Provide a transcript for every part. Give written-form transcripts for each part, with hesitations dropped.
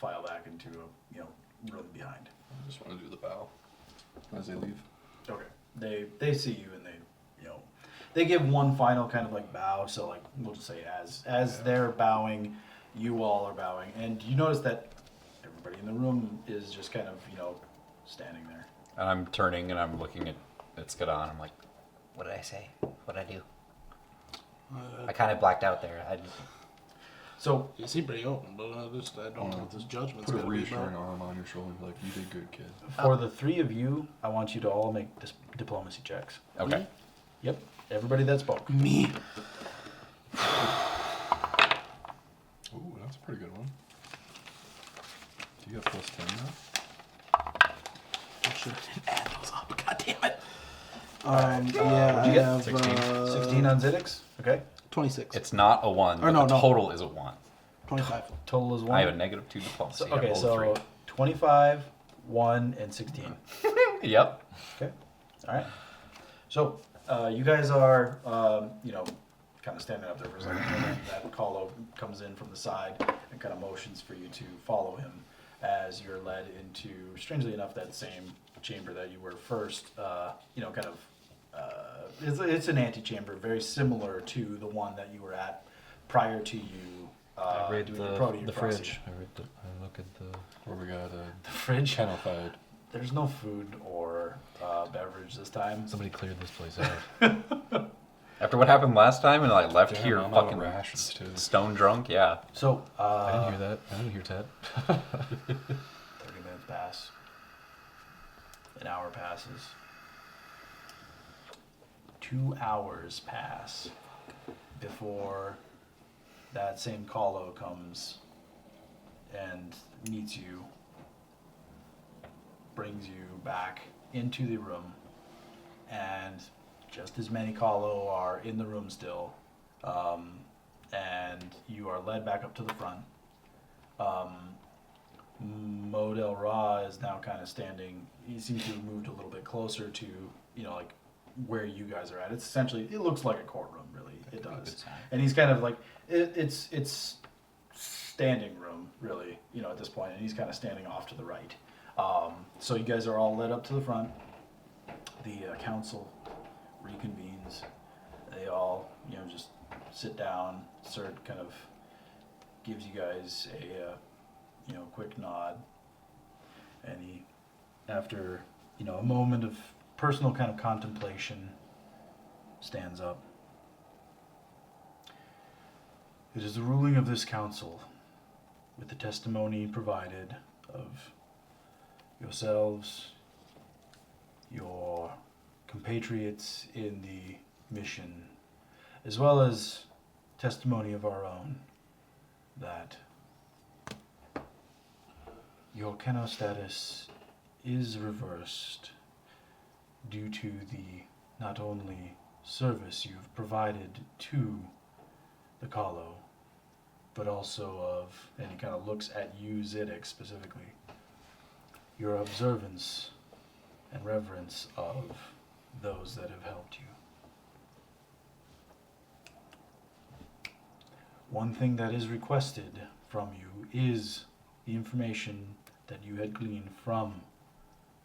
file back into a room behind. I just want to do the bow as they leave. Okay. They see you and they give one final kind of like bow. So like we'll just say as they're bowing, you all are bowing, and you notice that everybody in the room is just kind of standing there. And I'm turning and I'm looking at Skadon. I'm like, what did I say? What did I do? I kind of blacked out there. So you seem pretty open, but I don't know if this judgment's Put a gonna be reassuring about. arm on your shoulder and be like, you did good, kid. for the three of you, I want you to all make diplomacy checks. Okay. Yep. Everybody that spoke. Me. Ooh, that's a pretty good one. Do you have plus 10 now? I should add those up. God damn it. What'd you I get? have 16 on Zidix. Okay. 26. It's not a 1, but no, the no. total is a 1. 25. Total is 1. I have a -2 diplomacy. So, I okay, rolled so 3. 25, 1, and 16. Yep. Okay. All right. So you guys are, kind of standing up there for a second, and then that Kahlo comes in from the side and kind of motions for you to follow him as you're led into, strangely enough, that same chamber that you were first. It's an antechamber, very similar to the one that you were at prior to you. I read doing your protein the crossing. fridge. I look at the... Where we got The fridge. kennel fed. There's no food or beverage this time. Somebody cleared this place out. After what happened last time and I left Damn, here I'm out of fucking rations, too. stone drunk, yeah. So I didn't hear that. I didn't hear that. 30 minutes pass. An hour passes. 2 hours pass before that same Kahlo comes and meets you, brings you back into the room, and just as many Kahlo are in the room still, and you are led back up to the front. Model Ra is now kind of standing. He seems to have moved a little bit closer to, like where you guys are at. It's essentially, it looks like a courtroom, really. It does. And he's kind of like, it's standing room, really, at this point, and he's kind of standing off to the right. So you guys are all led up to the front. The council reconvenes. They all, just sit down. Cert kind of gives you guys a quick nod, and he, after a moment of personal kind of contemplation, stands up. It is the ruling of this council, with the testimony provided of yourselves, your compatriots in the mission, as well as testimony of our own, that your Keno status is reversed due to the not only service you've provided to the Kahlo, but also of, and he kind of looks at you, Zidix, specifically, your observance and reverence of those that have helped you. One thing that is requested from you is the information that you had gleaned from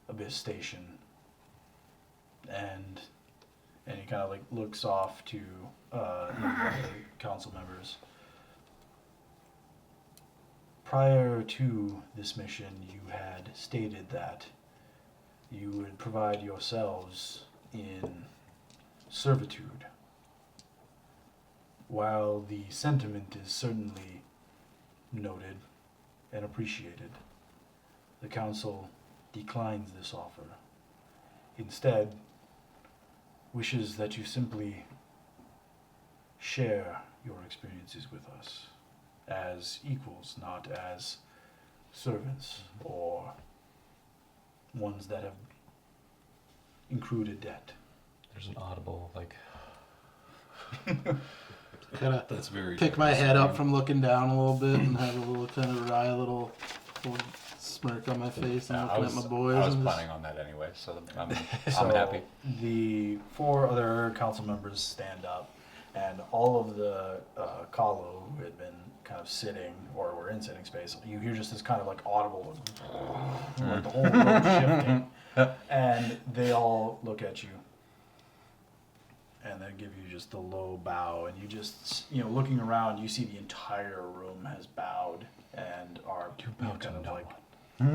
Abyss Station. And he kind of like looks off to the other council members. Prior to this mission, you had stated that you would provide yourselves in servitude. While the sentiment is certainly noted and appreciated, the council declines this offer. Instead, wishes that you simply share your experiences with us as equals, not as servants or ones that have accrued a debt. There's an audible, like... Gotta That's very pick my generous head of up you. from looking down a little bit and have a little kind of wry little smirk on my face and I looking was, at my boys. I was and planning on that anyway, so I'm So happy. the 4 other council members stand up, and all of the Kahlo who had been kind of sitting, or we're in sitting space, you hear just this kind of like audible, like the whole room shifting, and they all look at you, and then give you just the low bow, and you just, looking around, you see the entire room has bowed and are kind of like. You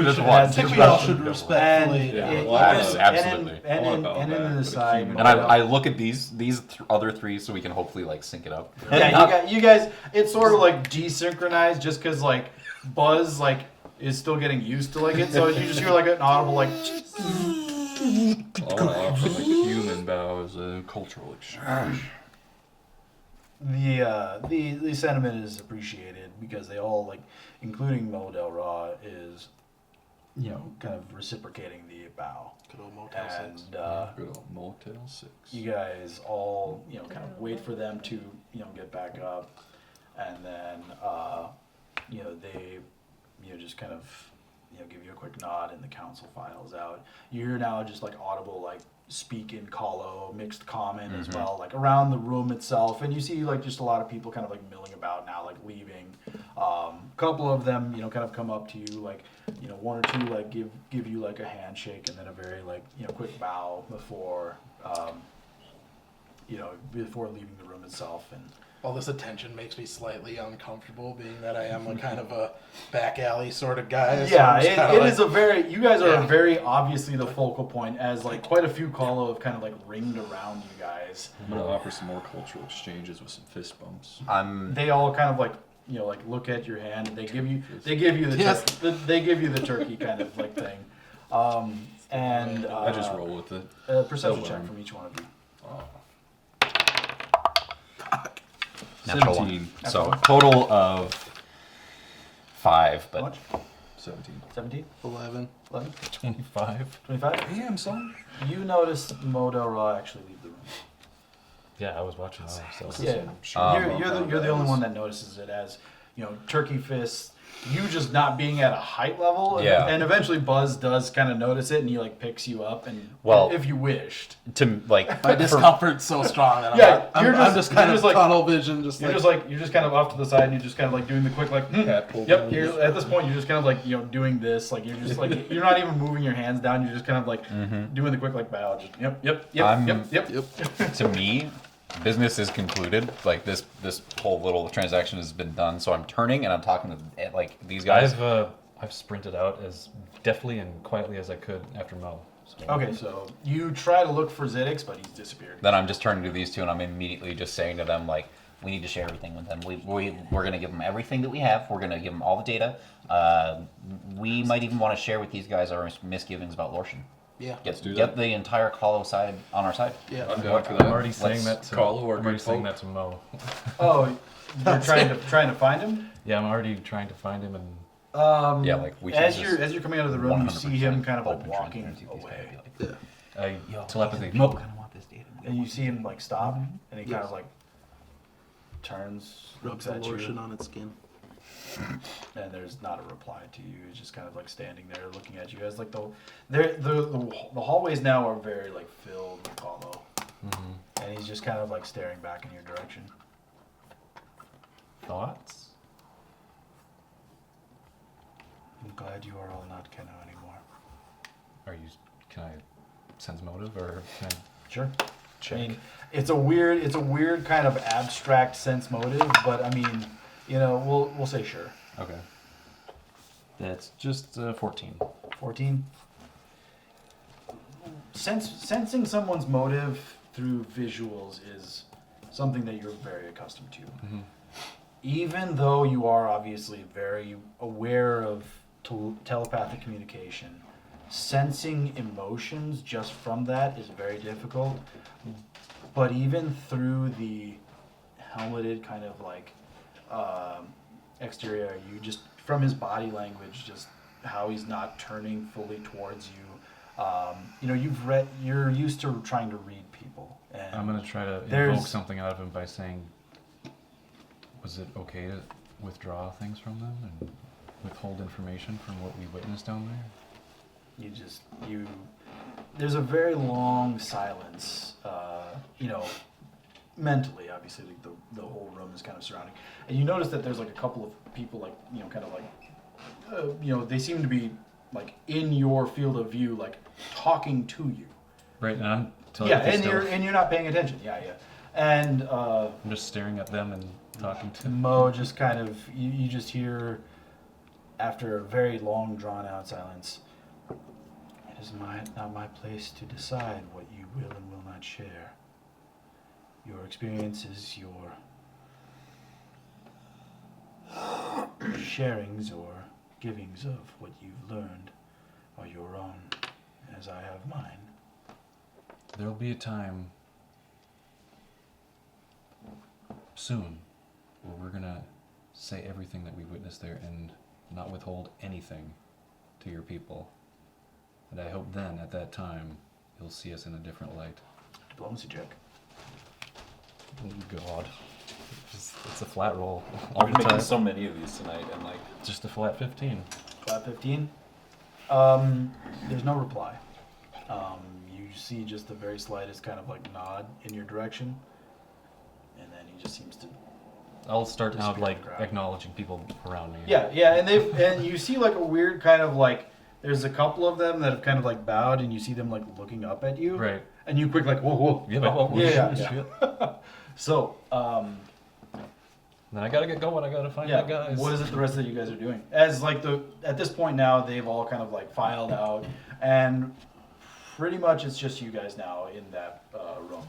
just I want think to. we all should respectfully. Absolutely. I wanna bow And back, in the but side, human And I look at these other three so we can hopefully like sync it up. Yeah, you guys, it's sort of like desynchronized just because like Buzz like is still getting used to like it, so you just hear like an audible like. I want to offer like a human bow as a cultural exchange. The sentiment is appreciated because they all like, including Mo Del Ra, is kind of reciprocating the bow. Good old Motel 6. And Good old Motel 6. you guys all kind of wait for them to get back up, and then they just kind of give you a quick nod, and the council files out. You hear now just like audible like speak in Kalo, mixed common as well, like around the room itself, and you see like just a lot of people kind of like milling about now, like leaving. A couple of them kind of come up to you, like one or two like give you like a handshake and then a very like quick bow before before leaving the room itself. And All this attention makes me slightly uncomfortable, being that I am a kind of a back alley sort of guy. So yeah, I'm just it kinda like, is a very, you guys are Yeah. very obviously the focal point, as like quite a few Kalo have kind of like ringed around you guys. I'm gonna offer some more cultural exchanges with some fist bumps. They all kind of like like look at your hand, and they give you the Yes. they give you the turkey kind of like thing. And I just roll with it. a perception They'll check learn. from each one of you. Oh. Natural 17. one. So total of 5, How but much? 17. 17? 11. 11? 25. 25? Damn, son. You notice Mo Del Ra actually leave the room. Yeah, I was watching that. So. Yeah, you're the only one that notices it, as turkey fists. You just not being at a height level, Yeah. and eventually Buzz does kind of notice it, and he like picks you up, and Well- if you wished, to like My for- discomfort's so strong that Yeah, I'm you're just just- kind you're of just like- tunnel vision, just you're like, just kind of off to the side, and you're just kind of like doing the quick like. Hat pulled Yep. down. You're, at this point, you're just kind of like doing this, like you're just like you're not even moving your hands down. You're just kind of like doing the quick like bow. Just I'm- yep. to me, business is concluded. Like this whole little transaction has been done. So I'm turning and I'm talking to like these guys. I've sprinted out as deftly and quietly as I could after Mo. So. Okay, so you try to look for Zedix, but he's disappeared. Then I'm just turning to these two and I'm immediately just saying to them like, we need to share everything with them. We're going to give them everything that we have. We're going to give them all the data. We might even want to share with these guys our misgivings about Lorshan. yeah. Get do get that. the entire Kalo side on our side. Yeah. I'm down for that. I'm already saying that to call or I'm already good saying folk. that to Mo. Oh, you're trying to find him. Yeah, I'm already trying to find him and Yeah, like we should as just you're coming out of the room, you see him 100% kind of like open walking transparency with these guys. away, Be like, I Yo, telepathy. people Mo. kind of want this data. and you see him like stop, and he kind Yes. of like turns, Rub looks some at lotion you, on its skin. and there's not a reply to you. He's just kind of like standing there looking at you as like the hallways now are very like filled with Hollow, and he's just kind of like staring back in your direction. Thoughts? I'm glad you are all not Keno anymore. Are you? Can I sense motive or can I Sure. check? I mean, it's a weird kind of abstract sense motive, but I mean, we'll say sure. Okay. That's just 14. 14. Sensing someone's motive through visuals is something that you're very accustomed to. Even though you are obviously very aware of telepathic communication, sensing emotions just from that is very difficult. But even through the helmeted kind of like exterior, you just from his body language, just how he's not turning fully towards you. You're used to trying to read people. And I'm gonna try to there's- invoke something out of him by saying, was it okay to withdraw things from them and withhold information from what we witnessed down there? there's a very long silence, mentally, obviously, like the whole room is kind of surrounding, and you notice that there's like a couple of people, like kind of like, they seem to be like in your field of view, like talking to you. Right, and I'm Yeah, telepathy and still. you're not paying attention. Yeah, yeah, and I'm just staring at them and talking to. Mo just kind of you just hear after a very long drawn out silence. It is not my place to decide what you will and will not share. Your experiences, your sharings or givings of what you've learned are your own, as I have mine. There'll be a time soon where we're gonna say everything that we witnessed there and not withhold anything to your people. And I hope then, at that time, you'll see us in a different light. Diplomacy check. Oh God. It's a flat roll. We've All been the making time. so many of these tonight, and like, Just a flat 15. Flat 15. There's no reply. You see just the very slightest kind of like nod in your direction, and then he just seems to. I'll start now Disappear like in the crowd. acknowledging people around me. Yeah, yeah, and you see like a weird kind of like. There's a couple of them that have kind of like bowed, and you see them like looking up at you. Right. And you quick like whoa whoa. Yeah, but Yeah. So Then I gotta get going. I gotta find yeah, that guys. what is it the rest of you guys are doing? As like at this point now, they've all kind of like filed out, and pretty much it's just you guys now in that room.